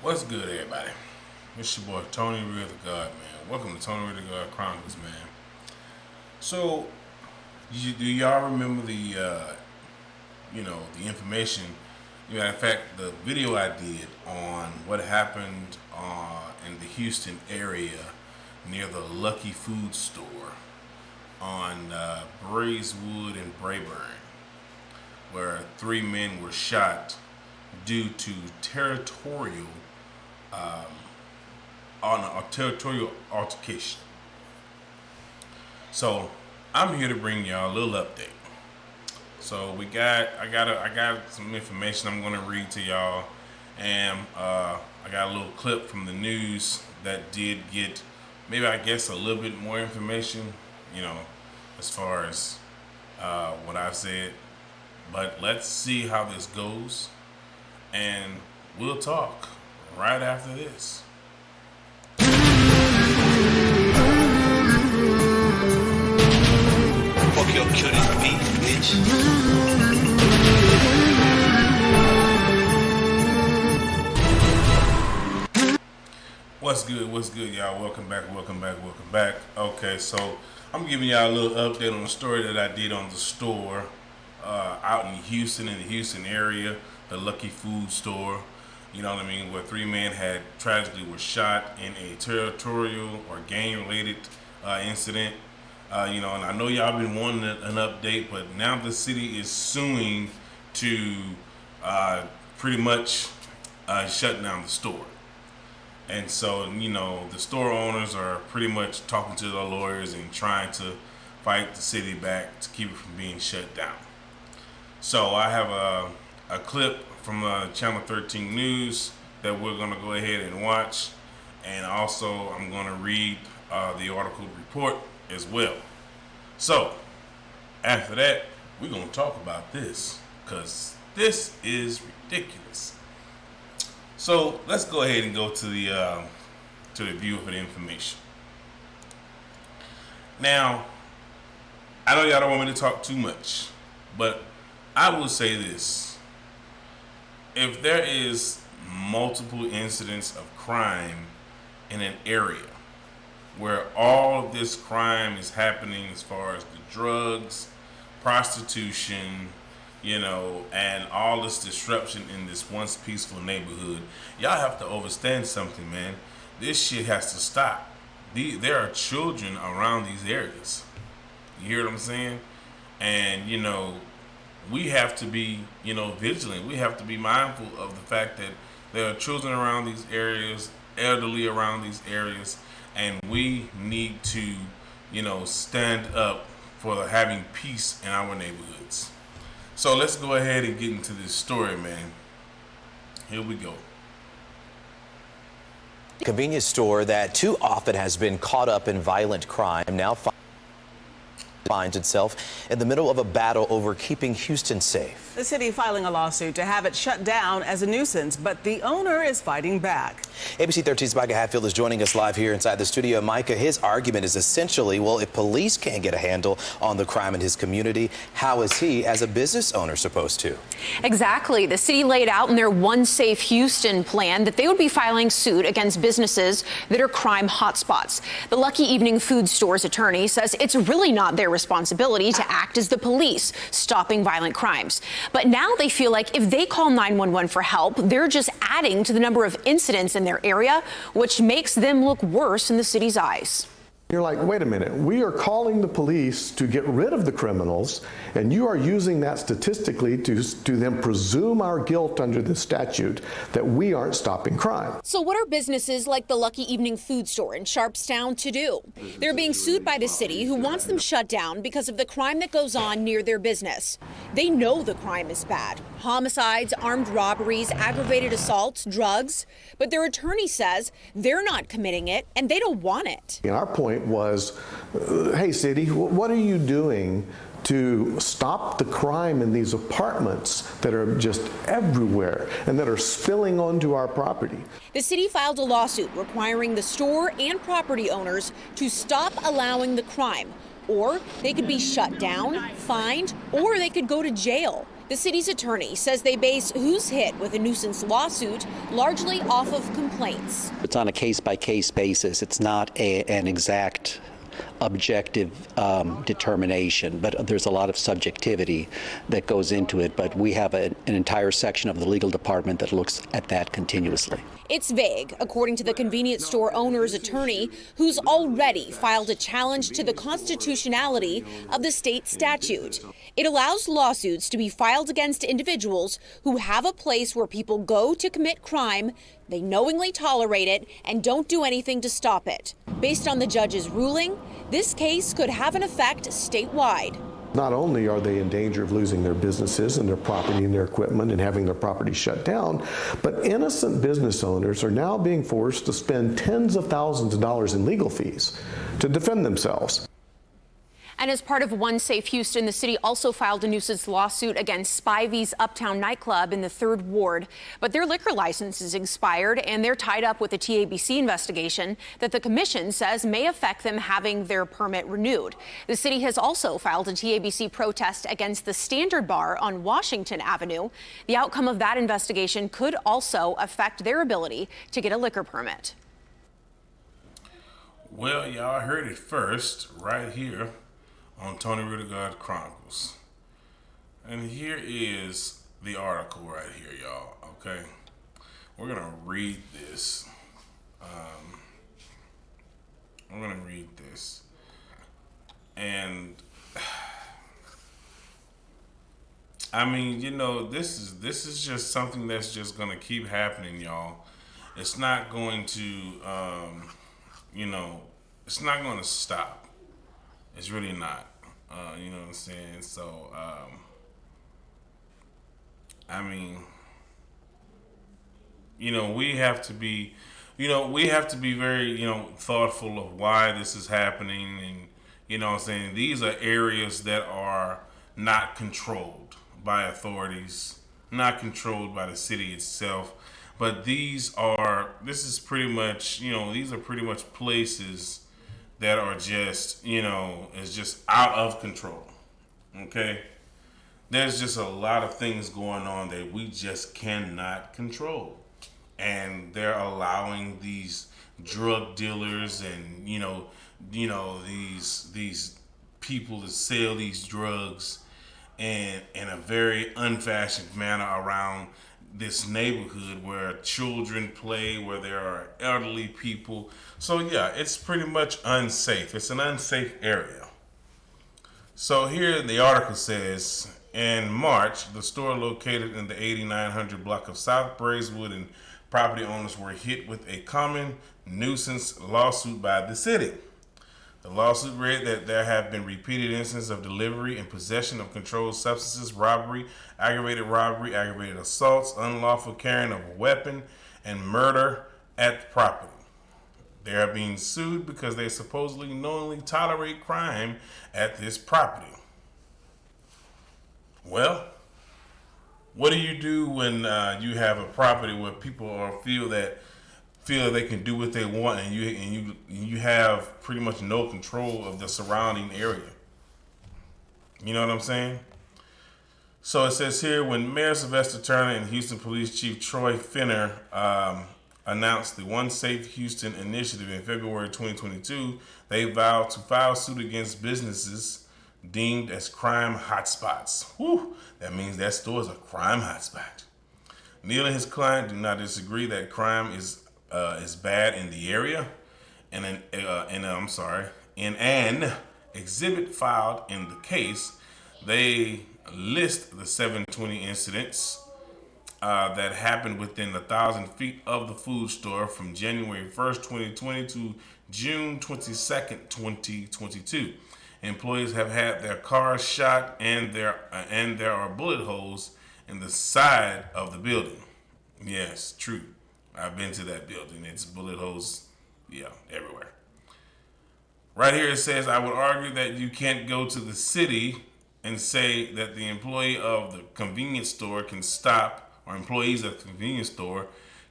What's good, everybody? It's your boy Tony Real the God, man. Welcome to Tony Real the God Chronicles, man. So, do y'all remember the information? In fact, the video I did on what happened in the Houston area near the Lucky Food Store on Braeswood and Brayburn, where 3 men were shot due to a territorial altercation. So I'm here to bring y'all a little update. So I got some information I'm going to read to y'all, and I got a little clip from the news that did get maybe I guess a little bit more information, as far as what I've said. But let's see how this goes, and we'll talk right after this. Fuck your cutie beat, bitch. What's good, y'all? Welcome back. Okay, so I'm giving y'all a little update on the story that I did on the store out in Houston, in the Houston area, the Lucky Food Store. You know what I mean? Where 3 men were shot in a territorial or gang-related incident. And I know y'all been wanting an update, but now the city is suing to pretty much shut down the store. And so, the store owners are pretty much talking to the lawyers and trying to fight the city back to keep it from being shut down. So I have a clip from Channel 13 News that we're going to go ahead and watch. And also, I'm going to read the article report as well. So, after that, we're going to talk about this, because this is ridiculous. So, let's go ahead and go to the view of the information. Now, I know y'all don't want me to talk too much, but I will say this. If there is multiple incidents of crime in an area where all of this crime is happening, as far as the drugs, prostitution, and all this disruption in this once peaceful neighborhood, y'all have to understand something, man. This shit has to stop. There are children around these areas. You hear what I'm saying? And, we have to be, vigilant. We have to be mindful of the fact that there are children around these areas, elderly around these areas, and we need to, stand up for having peace in our neighborhoods. So let's go ahead and get into this story, man. Here we go. Convenience store that too often has been caught up in violent crime now finds itself in the middle of a battle over keeping Houston safe. The city filing a lawsuit to have it shut down as a nuisance, but the owner is fighting back. ABC 13's Micah Hatfield is joining us live here inside the studio. Micah, his argument is essentially, well, if police can't get a handle on the crime in his community, how is he, as a business owner, supposed to? Exactly. The city laid out in their One Safe Houston plan that they would be filing suit against businesses that are crime hotspots. The Lucky Evening Food Store's attorney says it's really not their responsibility to act as the police stopping violent crimes. But now they feel like if they call 911 for help, they're just adding to the number of incidents in their area, which makes them look worse in the city's eyes. You're like, wait a minute, we are calling the police to get rid of the criminals, and you are using that statistically to then presume our guilt under the statute that we aren't stopping crime. So what are businesses like the Lucky Evening Food Store in Sharpstown to do? They're being sued by the city, who wants them shut down because of the crime that goes on near their business. They know the crime is bad. Homicides, armed robberies, aggravated assaults, drugs. But their attorney says they're not committing it and they don't want it. And our point was, hey, city, what are you doing to stop the crime in these apartments that are just everywhere and that are spilling onto our property? The city filed a lawsuit requiring the store and property owners to stop allowing the crime, or they could be shut down, fined, or they could go to jail. The city's attorney says they base who's hit with a nuisance lawsuit largely off of complaints. It's on a case-by-case basis. It's not an exact objective determination, but there's a lot of subjectivity that goes into it. But we have an entire section of the legal department that looks at that continuously. It's vague, according to the convenience store owner's attorney, who's already filed a challenge to the constitutionality of the state statute. It allows lawsuits to be filed against individuals who have a place where people go to commit crime, they knowingly tolerate it, and don't do anything to stop it. Based on the judge's ruling, this case could have an effect statewide. Not only are they in danger of losing their businesses and their property and their equipment and having their property shut down, but innocent business owners are now being forced to spend tens of thousands of dollars in legal fees to defend themselves. And as part of One Safe Houston, the city also filed a nuisance lawsuit against Spivey's Uptown nightclub in the 3rd Ward. But their liquor license is expired, and they're tied up with a TABC investigation that the commission says may affect them having their permit renewed. The city has also filed a TABC protest against the Standard Bar on Washington Avenue. The outcome of that investigation could also affect their ability to get a liquor permit. Well, y'all heard it first right here on Tony Rudiger Chronicles. And here is the article right here, y'all, okay? We're gonna read this. We're gonna read this. And I mean, you know, this is just something that's just gonna keep happening, y'all. It's not going to, you know, it's not gonna stop. It's really not. You know what I'm saying? So, I mean, you know, we have to be very, you know, thoughtful of why this is happening. And, you know what I'm saying? These are areas that are not controlled by authorities, not controlled by the city itself. But these are pretty much places that are just, you know, is just out of control, okay? There's just a lot of things going on that we just cannot control. And they're allowing these drug dealers and, you know, these people to sell these drugs and in a very unfashioned manner around this neighborhood where children play, where there are elderly people. So yeah, it's pretty much unsafe. It's an unsafe area. So here the article says, in March, the store located in the 8900 block of South Braeswood and property owners were hit with a common nuisance lawsuit by the city. The lawsuit read that there have been repeated instances of delivery and possession of controlled substances, robbery, aggravated assaults, unlawful carrying of a weapon, and murder at the property. They are being sued because they supposedly knowingly tolerate crime at this property. Well, what do you do when you have a property where people feel that they can do what they want, and you have pretty much no control of the surrounding area? You know what I'm saying? So it says here, when Mayor Sylvester Turner and Houston Police Chief Troy Finner announced the One Safe Houston initiative in February 2022, they vowed to file suit against businesses deemed as crime hotspots. Whew, that means that store is a crime hotspot. Neil and his client do not disagree that crime is bad in the area, and in an exhibit filed in the case, they list the 720 incidents that happened within 1,000 feet of the food store from January 1st, 2020 to June 22nd, 2022. Employees have had their cars shot, and there are bullet holes in the side of the building. Yes, true. I've been to that building. It's bullet holes, everywhere. Right here it says, I would argue that you can't go to the city and say that the employee of the convenience store can stop, or employees of the convenience store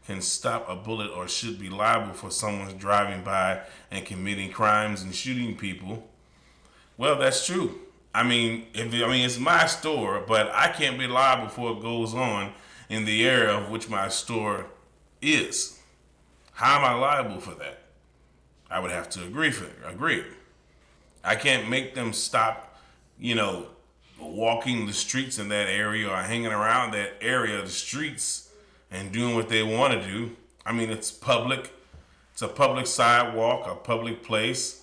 can stop a bullet or should be liable for someone driving by and committing crimes and shooting people. Well, that's true. it's my store, but I can't be liable for what goes on in the area of which my store is. How am I liable for that? I would have to agree. I can't make them stop, walking the streets in that area or hanging around that area of the streets and doing what they want to do. It's public. It's a public sidewalk, a public place.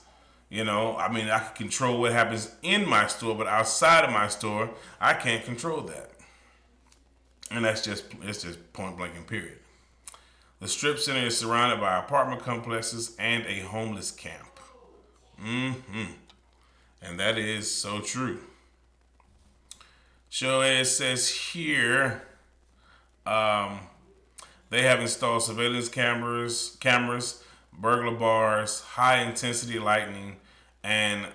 I can control what happens in my store, but outside of my store, I can't control that. And it's just point blank and period. The strip center is surrounded by apartment complexes and a homeless camp. And that is so true. So it says here, they have installed surveillance cameras, burglar bars, high intensity lighting, and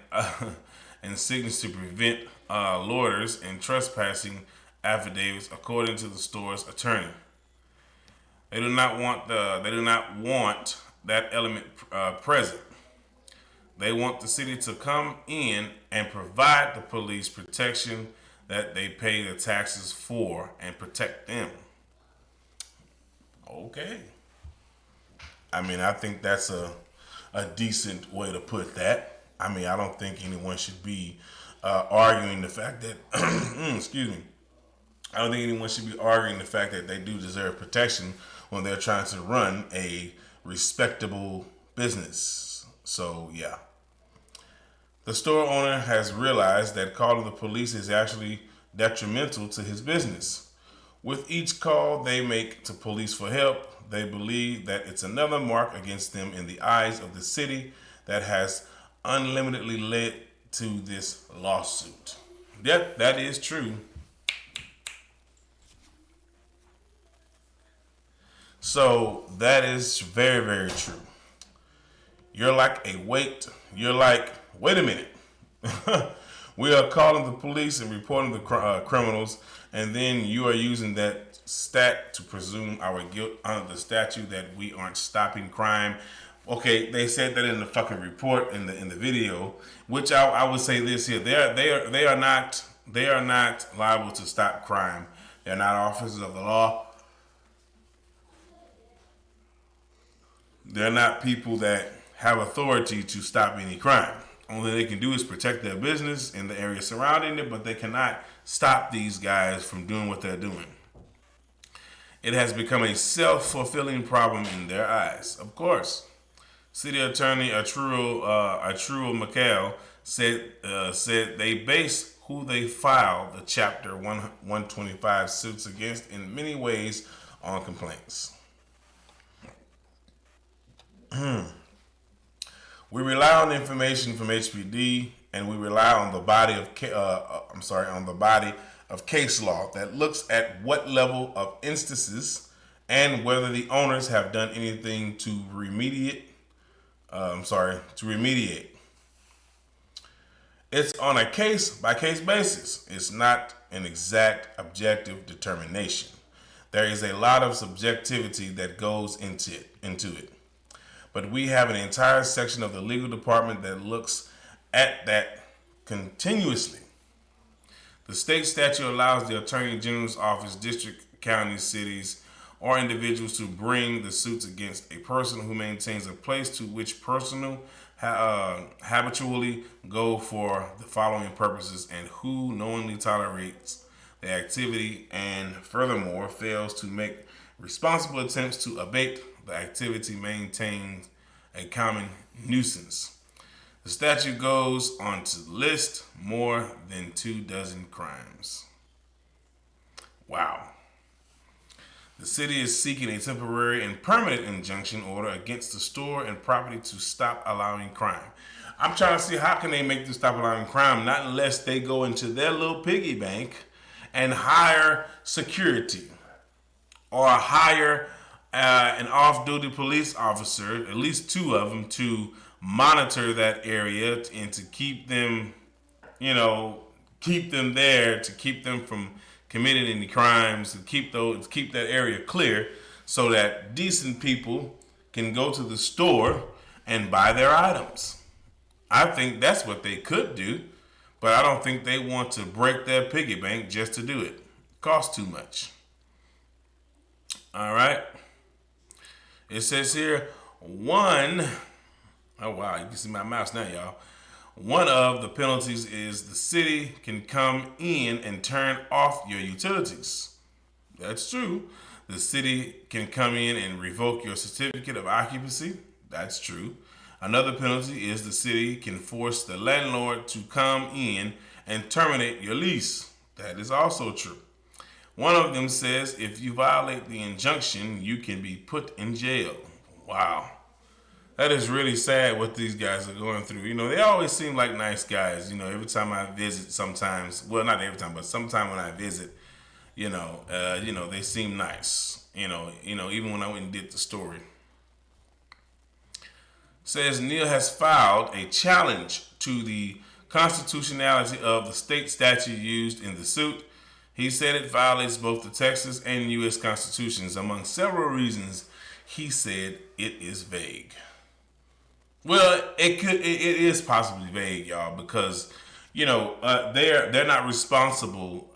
signals to prevent loiters and trespassing affidavits, according to the store's attorney. They do not want that element present. They want the city to come in and provide the police protection that they pay the taxes for and protect them. Okay. I think that's a decent way to put that. I don't think anyone should be arguing the fact that, excuse me, I don't think anyone should be arguing the fact that they do deserve protection when they're trying to run a respectable business. So, yeah. The store owner has realized that calling the police is actually detrimental to his business. With each call they make to police for help, they believe that it's another mark against them in the eyes of the city that has unlimitedly led to this lawsuit. Yep, that is true. So that is very, very true. You're like, wait a minute. We are calling the police and reporting the criminals, and then you are using that stat to presume our guilt under the statute that we aren't stopping crime. Okay, they said that in the fucking report in the video, which I would say this here: they are not liable to stop crime. They're not officers of the law. They're not people that have authority to stop any crime. Only they can do is protect their business in the area surrounding it, but they cannot stop these guys from doing what they're doing. It has become a self-fulfilling problem in their eyes. Of course, City Attorney Arturo McHale said they base who they file the Chapter 125 suits against in many ways on complaints. We rely on information from HPD, and we rely on the body of case law that looks at what level of instances and whether the owners have done anything to remediate. It's on a case-by-case basis. It's not an exact objective determination. There is a lot of subjectivity that goes into it. But we have an entire section of the legal department that looks at that continuously. The state statute allows the Attorney General's office, district, counties, cities, or individuals to bring the suits against a person who maintains a place to which personnel habitually go for the following purposes and who knowingly tolerates the activity and furthermore fails to make responsible attempts to abate the activity, maintains a common nuisance. The statute goes on to list more than 24 crimes. Wow. The city is seeking a temporary and permanent injunction order against the store and property to stop allowing crime. I'm trying to see how can they make this stop allowing crime, not unless they go into their little piggy bank and hire security or hire an off-duty police officer, at least 2 of them, to monitor that area and to keep them, keep them there, to keep them from committing any crimes, to keep that area clear so that decent people can go to the store and buy their items. I think that's what they could do, But I don't think they want to break their piggy bank just to do it. Costs too much. All right. It says here, oh wow, you can see my mouse now, y'all. One of the penalties is the city can come in and turn off your utilities. That's true. The city can come in and revoke your certificate of occupancy. That's true. Another penalty is the city can force the landlord to come in and terminate your lease. That is also true. One of them says if you violate the injunction, you can be put in jail. Wow. That is really sad what these guys are going through. You know, they always seem like nice guys. You know, every time I visit sometimes, well, not every time, but sometime when I visit, they seem nice. You know, even when I went and did the story. Says Neal has filed a challenge to the constitutionality of the state statute used in the suit. He said it violates both the Texas and U.S. constitutions. Among several reasons, he said it is vague. Well, it is possibly vague, y'all, because they're not responsible.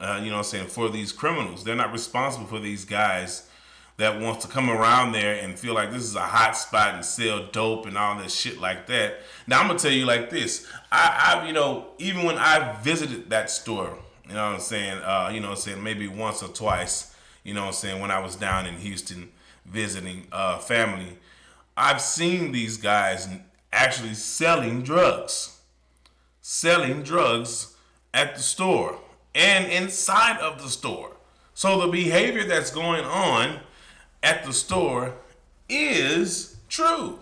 For these criminals. They're not responsible for these guys that wants to come around there and feel like this is a hot spot and sell dope and all this shit like that. Now I'm gonna tell you like this. I even when I visited that store, maybe once or twice, when I was down in Houston visiting family, I've seen these guys actually selling drugs at the store and inside of the store. So the behavior that's going on at the store is true.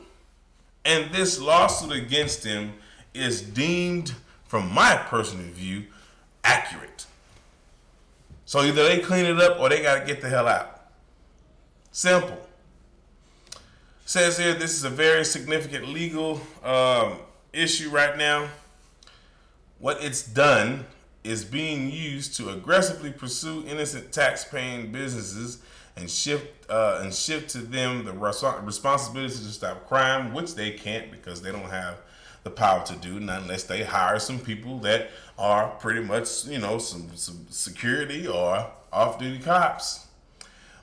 And this lawsuit against him is deemed, from my personal view, accurate. So either they clean it up or they got to get the hell out. Simple. Says here this is a very significant legal issue right now. What it's done is being used to aggressively pursue innocent tax-paying businesses and shift to them the responsibility to stop crime, which they can't because they don't have the power to do, not unless they hire some people that are pretty much, some security or off-duty cops.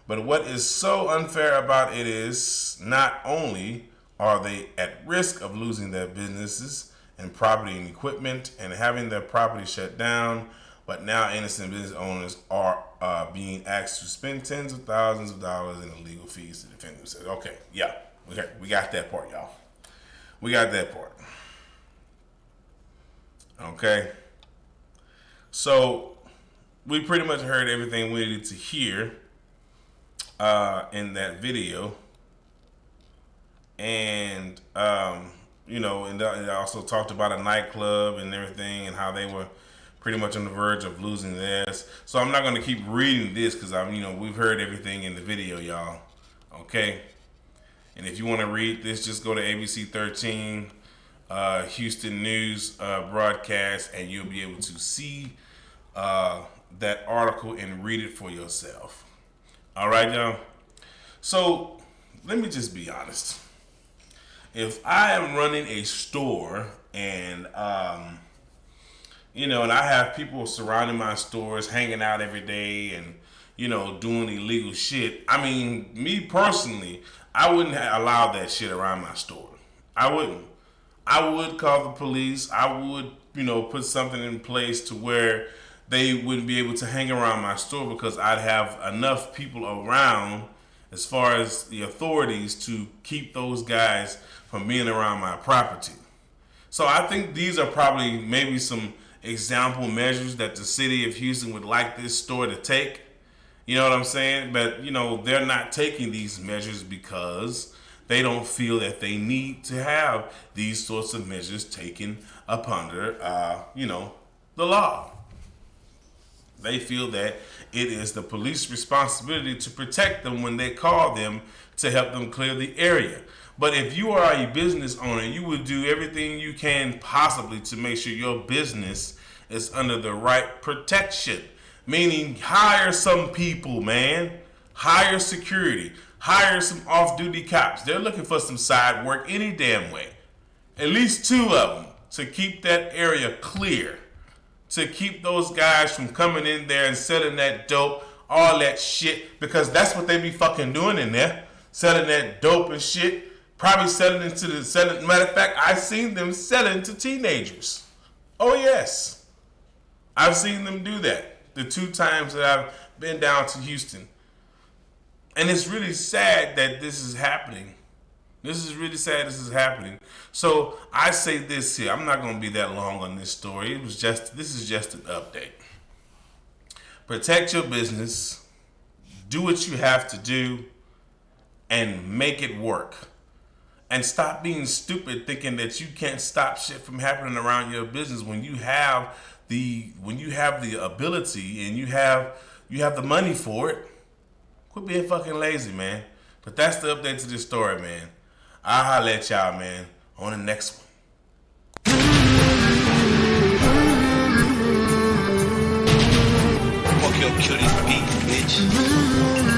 But what is so unfair about it is not only are they at risk of losing their businesses and property and equipment and having their property shut down, but now innocent business owners are being asked to spend tens of thousands of dollars in legal fees to defend themselves. Okay, yeah, we got that part, y'all. We got that part. Okay. So we pretty much heard everything we needed to hear in that video. And, and it also talked about a nightclub and everything and how they were pretty much on the verge of losing theirs. So I'm not going to keep reading this because we've heard everything in the video, y'all. Okay. And if you want to read this, just go to ABC 13, Houston News broadcast, and you'll be able to see that article and read it for yourself. All right, y'all. So let me just be honest. If I am running a store and and I have people surrounding my stores, hanging out every day and, doing illegal shit. I mean, me personally, I wouldn't allow that shit around my store. I wouldn't. I would call the police. I would, put something in place to where they wouldn't be able to hang around my store because I'd have enough people around as far as the authorities to keep those guys from being around my property. So I think these are probably maybe some example measures that the city of Houston would like this store to take. You know what I'm saying? But, they're not taking these measures because they don't feel that they need to have these sorts of measures taken up under, the law. They feel that it is the police responsibility to protect them when they call them to help them clear the area. But if you are a business owner, you would do everything you can possibly to make sure your business is under the right protection. Meaning hire some people, man. Hire security. Hire some off-duty cops. They're looking for some side work any damn way. At least 2 of them to keep that area clear. to keep those guys from coming in there and selling that dope, all that shit, because that's what they be fucking doing in there, selling that dope and shit. Probably selling into the selling. Matter of fact, I've seen them selling to teenagers. Oh yes, I've seen them do that the 2 times that I've been down to Houston, and it's really sad that this is happening. This is really sad. This is happening. So I say this here. I'm not going to be that long on this story. This is just an update. Protect your business. Do what you have to do, and make it work. And stop being stupid thinking that you can't stop shit from happening around your business when you have the ability and you have the money for it. Quit being fucking lazy, man. But that's the update to this story, man. I'll holler at y'all, man, on the next one. Fuck your cutie feet, bitch.